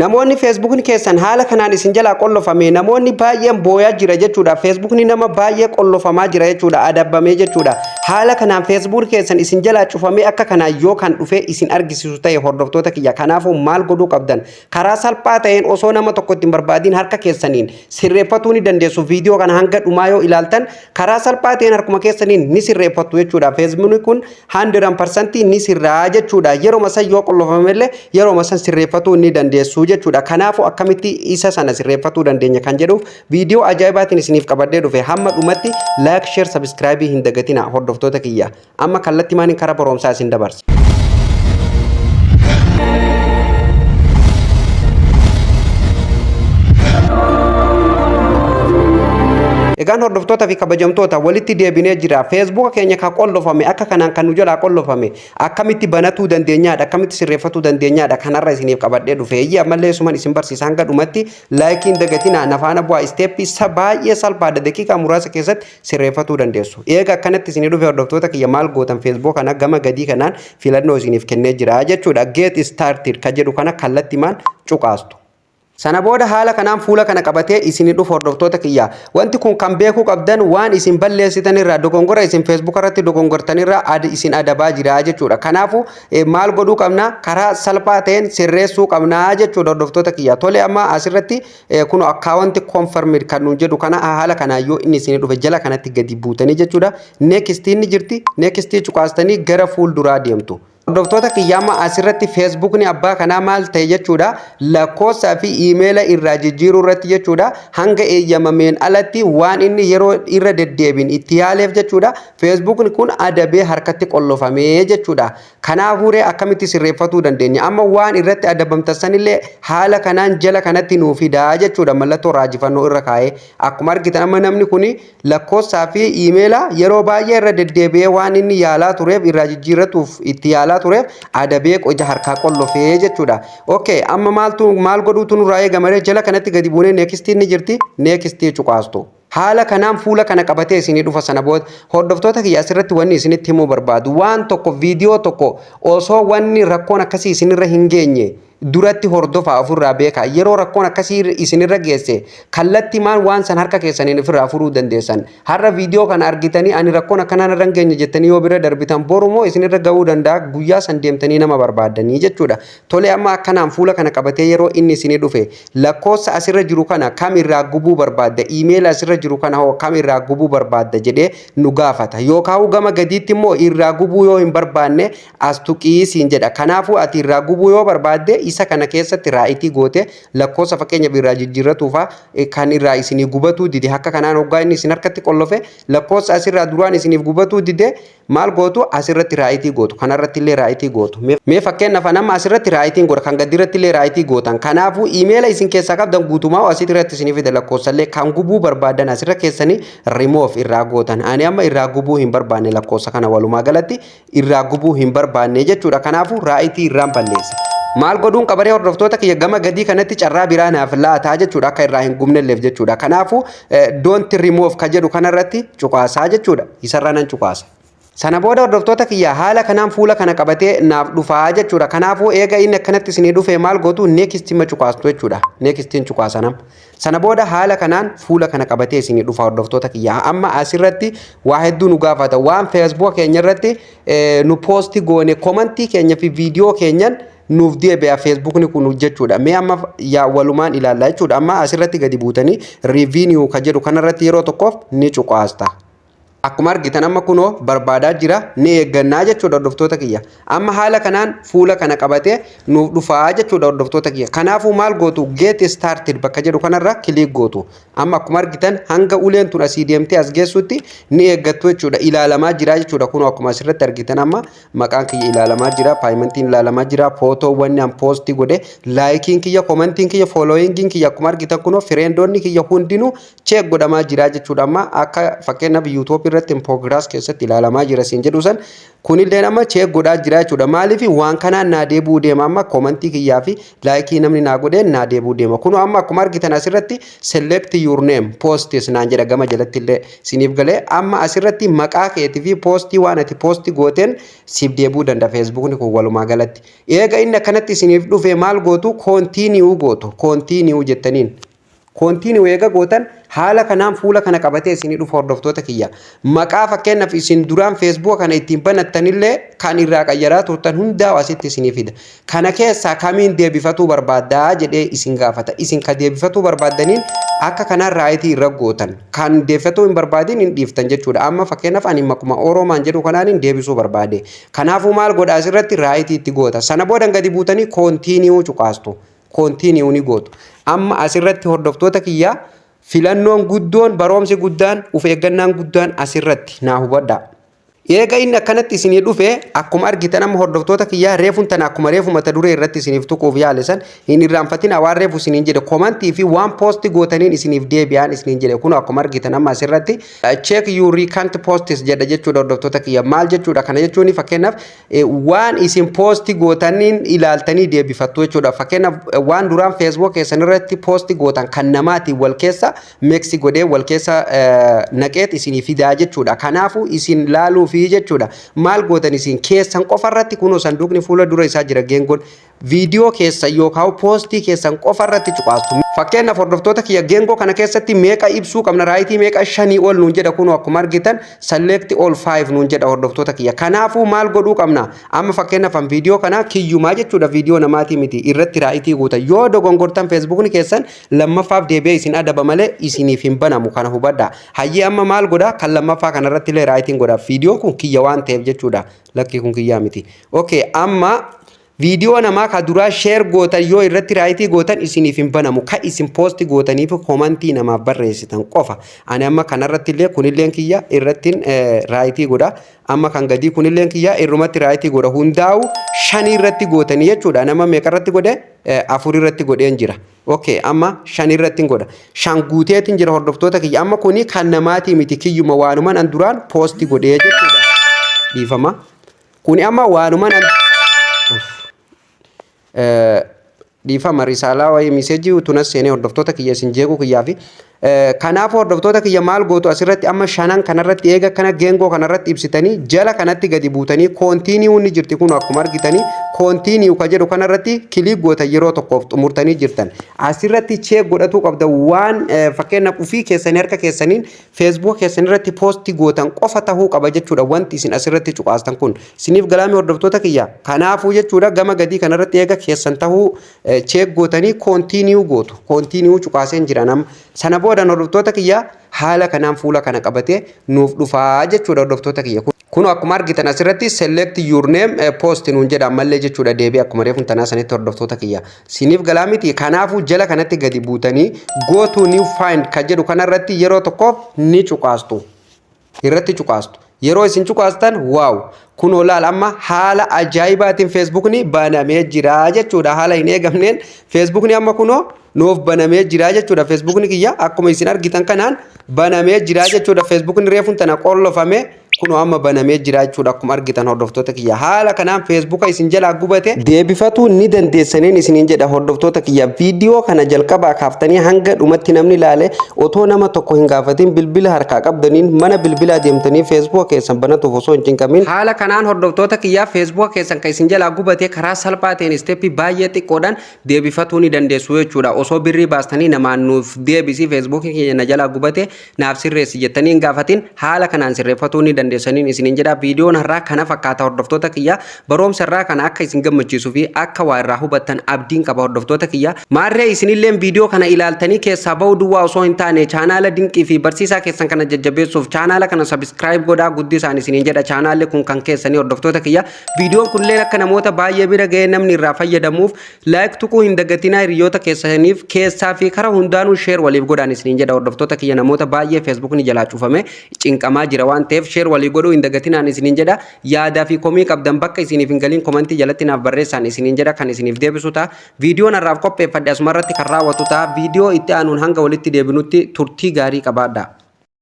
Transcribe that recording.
namoonni feesbuukni keessan haala kanaan isin jalaa qollofame namoonni baay'een booyaa jira jechuudha. Feesbuukni nama baay'ee qollofamaa jira jechuudha, adabamee jechuudha. Haala kanaan feesbuukni keessan isin jalaa cufamee akka kanaan yoo kan dhufe isin argisiisu ta'e hordoftoota kiyya, kanaafuu maal godhuu qabdan karaa salphaa ta'een osoo nama tokko ittiin barbaadiin harka keessaniin sirreeffatuu ni dandeessu. Viidiyoo kana hanga dhumaa yoo ilaaltan karaa salphaa ta'een harkuma keessaniin ni sirreeffattu jechuudha. Feesbuukni kun 100% ni sirraa jechuudha. Yeroo masan yoo qollofame yeroo masan sirreeffatuu ni dandeessu jechuudha. Kanaafuu akkamitti isa sana sirreeffatuu dandeenya kan jedhuuf viidiyoo ajaa'ibaatiin isiniif qabadhee dhufe. Hamma dhumatti like, share, subscribe hin dagatina hordoftoota kiyya. Amma kallattii maaniin karaa barumsaa isin dabarsa. Egaan hordoftoota fi kabajamtoota walitti deebinee jira. Facebook keenya ka qollofame akka kanaan kan nu jalaa qollofame akkamitti banatuu dandeenyaadha, akkamitti sirreeffatuu dandeenyaadha kanarra isiniif qabadhee dhufe. Ammallee suman isin barsiisa hanga dhumatti like hin dagatina. Nafaana bu'aa isteeppii baay'ee salphaadha, daqiiqaa muraasa keessatti sirreeffatuu dandeessu. Eega akkanatti isinii dhufe hordoftoota kiyya maal gootan Facebook kana gama gadii kanaan filannoo isiniif kennee jira jechuudha. Get started ka jedhu kana kallattimaan cuqaastu. Sana booda haala kanaan fuula kana qabatee isin dhufu hordoftoota kiyya. Wanti kun kan beekuu qabdan waan isin balleessitan irraa dogongora isin Facebook irratti dogongortan irraa isin adabaa jira jechuudha. Kanaafuu maal godhuu qabna? Karaa salphaa ta'een sirreessuu qabna jechuudha hordoftoota kiyya. Tole amma asirratti kun akkaawunti confirmed kan nu jedhu kana haala kanaan yoo inni isin dhufe jala kanatti gadi buutanii jechuudha. Next ni jirti. Next cuqaastanii gara fuulduraa deemtu. Hordoftoota kiyyaama asirratti Feesbuukni abbaa kanaa maal ta'e jechuudha, lakkoofsaa fi iimeela irraa jijjiiruu irratti jechuudha. Hanga eeyyamameen alatti waan inni yeroo irra deddeebiin itti yaaleef jechuudha. Feesbuukni kun adabee harkatti qollofamee jechuudha. Kanaafuu akkamitti sirreeffatuu dandeenya? Amma waan irratti adabamtasanillee haala kanaan jala kanatti nuu fidaa jechuudha. Mallattoo raajifannoo irra kaa'ee akkuma argitan amma namni kun lakkoofsaa fi iimeela yeroo baay'ee irra deddeebi'ee waan inni yaalaa tureef irraa jijjiirratuuf itti yaalaa tureef adabee qoja harkaa qollofee jechuudha. Okay, amma maal godhuutu nurraa eegamare jala kanatti gadi buunee neekistii ni jirti, neekistii cuqaastu. Haala kanaan fuula kana qabatee isinii dhufa. Sana booda hordoftoota kiyya asirratti wanni isinitti himuu barbaadu waan tokko viidiyoo tokko osoo wanni rakkoon akkasii isinirra hin geenye duratti hordofaa ofirraa beekaa. Yeroo rakkoon akkasii isinirra geesse kallattimaan waan san harka keessaniin ofirraa furuu dandeessan. Har'a viidiyoo kana argitanii ani rakkoon akkanaan irra hin geenye jettanii yoo bira darbitan borumoo isinirra ga'uu danda'a, guyyaa san deemtanii nama barbaaddanii jechuudha. Tole amma akkanaan fuula kana qabatee yeroo inni isinii dhufe lakkoofsa asirra jiru kana kam irraa gubuu barbaadda, iimeela asirra jiru kana hoo kam irraa gubuu barbaadda jedhee nu gaafata. Yookaan gama gadiitti immoo irraa gubuu yoo hin barbaanne as tuqii siin jedha. Kanaafuu ati irraa gubuu yoo barbaadde isa kana keessatti raayitii goote lakkoofsa fakkeenyaaf irraa jijjiirratuufa kan irraa isinii gubatuu dide akka kanaan hoggaa inni isin harkatti qollofe lakkoofsa asirraa duraan isiniif gubatuu dide maal gootu asirratti raayitii gootu, kanarratti illee raayitii gootu. Mee fakkeenyaaf nama asirratti raayitiin godha, kan gadirratti illee raayitii gootan. Kanaafuu iimeela isin keessaa qabdan guutumaa asirratti isiniif fide lakkoofsallee kan gubuu barbaadan asirra keessanii remove irraa gootan. Ani amma irraa gubuu hin barbaanne lakkoofsa kana walumaa galatti irraa gubuu hin barbaanne jechuudha. Kanaafuu raayitii irraan balleessa. Maal godhuun qabaree hordoftoota kiyya gama gadii kanatti carraa biraa naaf laataa jechuudha akka irraa hin gubnelleef jechuudha. Kanaafuu don't remove ka jedhu kanarratti cuqaasaa jechuudha. Isarra nan cuqaasa. Sana booda hordoftoota kiyya haala kanaan fuula kana qabatee naaf dhufaa jechuudha. Kanaafuu eega inni akkanatti isinii dhufe maal gootu neekistii ma cuqaastu jechuudha. Neekistiin cuqaasanam. Sana booda haala kanaan fuula kana qabatee isinii dhufa hordoftoota kiyya. Amma asirratti waa hedduu nu gaafata. Waan Facebook keenya irratti nu poosti goone komantii keenya fi viidiyoo keenyan nuuf deebi'a Feesbuukni kun jechuudha. Mee amma yaa walumaan ilaallaa jechuudha. Amma asirratti gadi buutanii riiviiniyuu ka jedhu kanarratti yeroo tokkoof ni cuqaasta. Akkuma argitan amma kunoo barbaadaa jira, ni eeggannaa jechuudha hordoftoota kiyya. Amma haala kanaan fuula kana qabatee nuuf dhufaa jechuudha hordoftoota kiyya. Kanaafuu maal gootu get started bakka jedhu kanarra kilik gootu. Amma akkuma argitan hanga uleen tun asii deemtee as geessutti ni eeggattu jechuudha. Ilaalamaa jira jechuudha. Kunoo akkuma asirratti argitan amma maqaan kiyya ilaalamaa jira, paayimentiin ilaalamaa jira, footoowwan an poostii godhe, laayikiin kiyya, komentiin kiyya, foolooyingiin kiyya akkuma argitan kunoo firendoonni kiyya hundinuu cheek godhamaa jira jechuudha. Amma akka fakkeenyaaf YouTube irratti in progress keessatti ilaalamaa jira siin jedhu san kunillee nama check godhaa jira jechuudha. Maaliif waan kanaan naa deebuu deema amma commentii kiyyaa fi like namni naa godheen naa deebuu deema. Kun amma akkuma argitan asirratti select your name posts naan jedha gama jalatti illee siniif galee amma asirratti maqaa keetii fi postii waan ati postii gooteen siif deebuu danda'a Facebookni kun walumaa galatti. Eega inni akkanatti siniif dhufe maal gootu continue gootu continue jettaniin. Continue eega gootan haala kanaan fuula kana qabatee isinii dhufu hordoftoota kiyya. Maqaa fakkeenyaaf isin duraan Facebook kana ittiin banattanillee kan irraa qayyaraa turtan hundaa asitti isinii fida. Kana keessaa kamiin deebifatuu barbaaddaa jedhee isin gaafata. Isin ka deebifatuu barbaaddaniin akka kanaan raayitii irra gootan. Kan deebifatuu hin barbaadin hin dhiiftan jechuudha. Amma fakkeenyaaf ani makuma Oromaan jedhu kanaan hin deebisuu barbaade. Kanaafuu maal godha asirratti raayitii itti goota. Sana boodan gadi buutanii continue cuqaastu. Continue ni gootu. Amma asirratti hordoftoota kiyya filannoon guddoon baroomsi guddaan uf eeggannaan guddaan asirratti naa hubadhaa. Eega inni akkanatti isinii dhufe akkuma argitan amma hordoftoota kiyyaa reefuun tana akkuma reefu mata duree irratti isiniif tuquuf yaalesan hin irraanfatin waan reefu isiniin jedhe komantii fi waan poosti gootaniin isiniif deebi'aan isiniin jedhe kun akkuma argitan amma asirratti check your recent posts jedha jechuudha hordoftoota kiyya maal jechuudha kana jechuun fakkeenyaaf waan isin poosti gootaniin ilaaltanii deebifattu jechuudha fakkeenyaaf waan duraan Facebook keessan irratti poosti gootan kan namaatiin wal keessa mix godhee wal keessa naqeet isinii fidaa jechuudha kanaafu isin laaluu fi jechuudha maal gootan isin keessan qofarratti kunoo sanduuqni fuula dura isaa jira geengoon viidiyoo keessa yookaan poostii keessan qofarratti cuqaastu fakkeenyaaf hordoftoota kiyya geengoo kana keessatti meeqa ibsuu qabna raayitii meeqa 5 ol nuun jedha kunoo akkuma argitan select all 5 nuun jedha hordoftoota kiyya kanaafuu maal godhuu qabna amma fakkeenyaaf viidiyoo kana kiyyumaa jechuudha viidiyoo namaatii miti irratti raayitii guuta yoo dogongortan Facebookni keessan lammaffaaf deebi'ee isin adaba malee isiniif hin banamu kana hubadhaa hayyee amma maal godha kan lammaffaa kanarratti illee raayitiin godha viidiyoo kun kiyya waan ta'eef jechuudha lakkii kun kiyyaa miti okay amma viidiyoo namaa ka duraa share gootan yoo irratti raayitii gootan isiniif hin banamu ka isin poosti gootaniif komantii namaaf barreessitan qofa ani amma kanarratti illee kunilleen kiyya irratti raayitii godha amma kan gadii kunilleen kiyya irrumatti raayitii godha hundaa'u 5 irratti gootanii jechuudha nama meeqa irratti godhe 4 irratti godheen jira okay amma 5 irratti godha 5 guuteetiin jira hordoftoota kiyya amma kuni kan namaatii miti kiyyuma waanuman an duraan poosti godhee jechuudha dhiifama kuni amma waanuman dhiifama risaalaa wayii miseejii utunas seenee hordoftoota kiyya isin jeequu kiyyaa fi kanaaf hordoftoota kiyya maal gootu asirratti amma 5 kanarratti eega kana geengoo kanarratti ibsitanii jala kanatti gadi buutanii continue ni jirti kun akkuma argitanii continue ka jedhu kanarratti kilik goota yeroo tokkoof xumurtanii jirtan asirratti check godhatu qabda waan fakkeenyaaf ufii keessanii harka keessaniin Facebook keessanirratti posti gootan qofa tahuu qaba jechuudha wanti isin asirratti cuqaastan kun isiniif galaami hordoftoota kiyya kanaafuu jechuudha gama gadii kanarratti eega keessan tahuu check gootanii continue gootu continue cuqaaseen jira nam sana boodan hordoftoota kiyya haala kanaan fuula kana qabatee nuuf dhufaa jechuudha hordoftoota kiyya kun akkuma argitan asirratti select your name post nuun jedha ammallee jechuudha deebii akkuma reefun tanaa sanitti hordoftoota kiyya siniif galaamiti kanaafuu jala kanatti gadi buutanii go to new find ka jedhu kanarratti yeroo tokkoof ni cuqaastu irratti cuqaastu yeroo isin cuqaastan waaw kun olaal amma haala ajaa'ibaatiin Facebookni banamee jira jechuudha haala hin eegamneen Facebookni amma kunoo noof banamee jira jechuudha Facebookni kiyya akkuma isin argitan kanaan banamee jira jechuudha Facebookni reefun tana qollofame kuno amma banamee jira jechuudha akkuma argitan hordoftoota kiyya haala kanaan Facebook isin jala gubate deebifatu ni dandeessaniin isiniin jedha hordoftoota kiyya viidiyoo kana jalqabaa kaaftanii hanga dhumatti namni ilaale otoo nama tokko hin gaafatin bilbila harkaa qabdaniin mana bilbila deemtanii Facebook keessan banatuuf osoo hin cinqamin haala kanaan hordoftoota kiyya Facebook keessan kan isin jala gubate karaa salphaa ta'een steppi baay'ee xiqqoodhaan deebifatu ni dandeessu jechuudha osoo birrii baastanii namaan nuuf deebisi Facebook kiyya na jala gubate naaf sirreessi jettanii hin gaafatin haala kanaan sirreeffatu ni dandeessaniin isiniin jedha viidiyoon har'aa kana fakkaata hordoftoota kiyya baroomsa irraa kana akka isin gammachiisuu fi akka waa irraa hubattan abdiin qaba hordoftoota kiyya maarree isinillee viidiyoo kana ilaaltanii keessaa ba'uu duwwaa osoo hin taane chaanaala dinqii fi barsiisaa keessan kana jajjabeessuuf chaanaala kana subscribe godhaa guddisaan isiniin jedha chaanaalli kun kan keessanii hordoftoota kiyya viidiyoon kunillee akka namoota baay'ee bira ga'ee namni irraa fayyadamuuf like tuquu hin dagatinaa hiriyoota keessaniif keessaa fi karaa hundaanuu share waliif godhaan isiniin jedha hordoftoota kiyya namoota baay'ee Facebook ni jalaa cuufame cinqamaa jira waan ta'eef share walii godhuu hin dagatinaan isiniin jedha yaadaa fi komii qabdan bakka isiniif hin galiin komentii jalatti naaf barreessaan isiniin jedha kan isiniif deebisu ta'a viidiyoon har'aaf qopheeffadhe asuma irratti kan raawwatu ta'a viidiyoo itti aanuun hanga walitti deebinutti turtii gaarii qabaadhaa.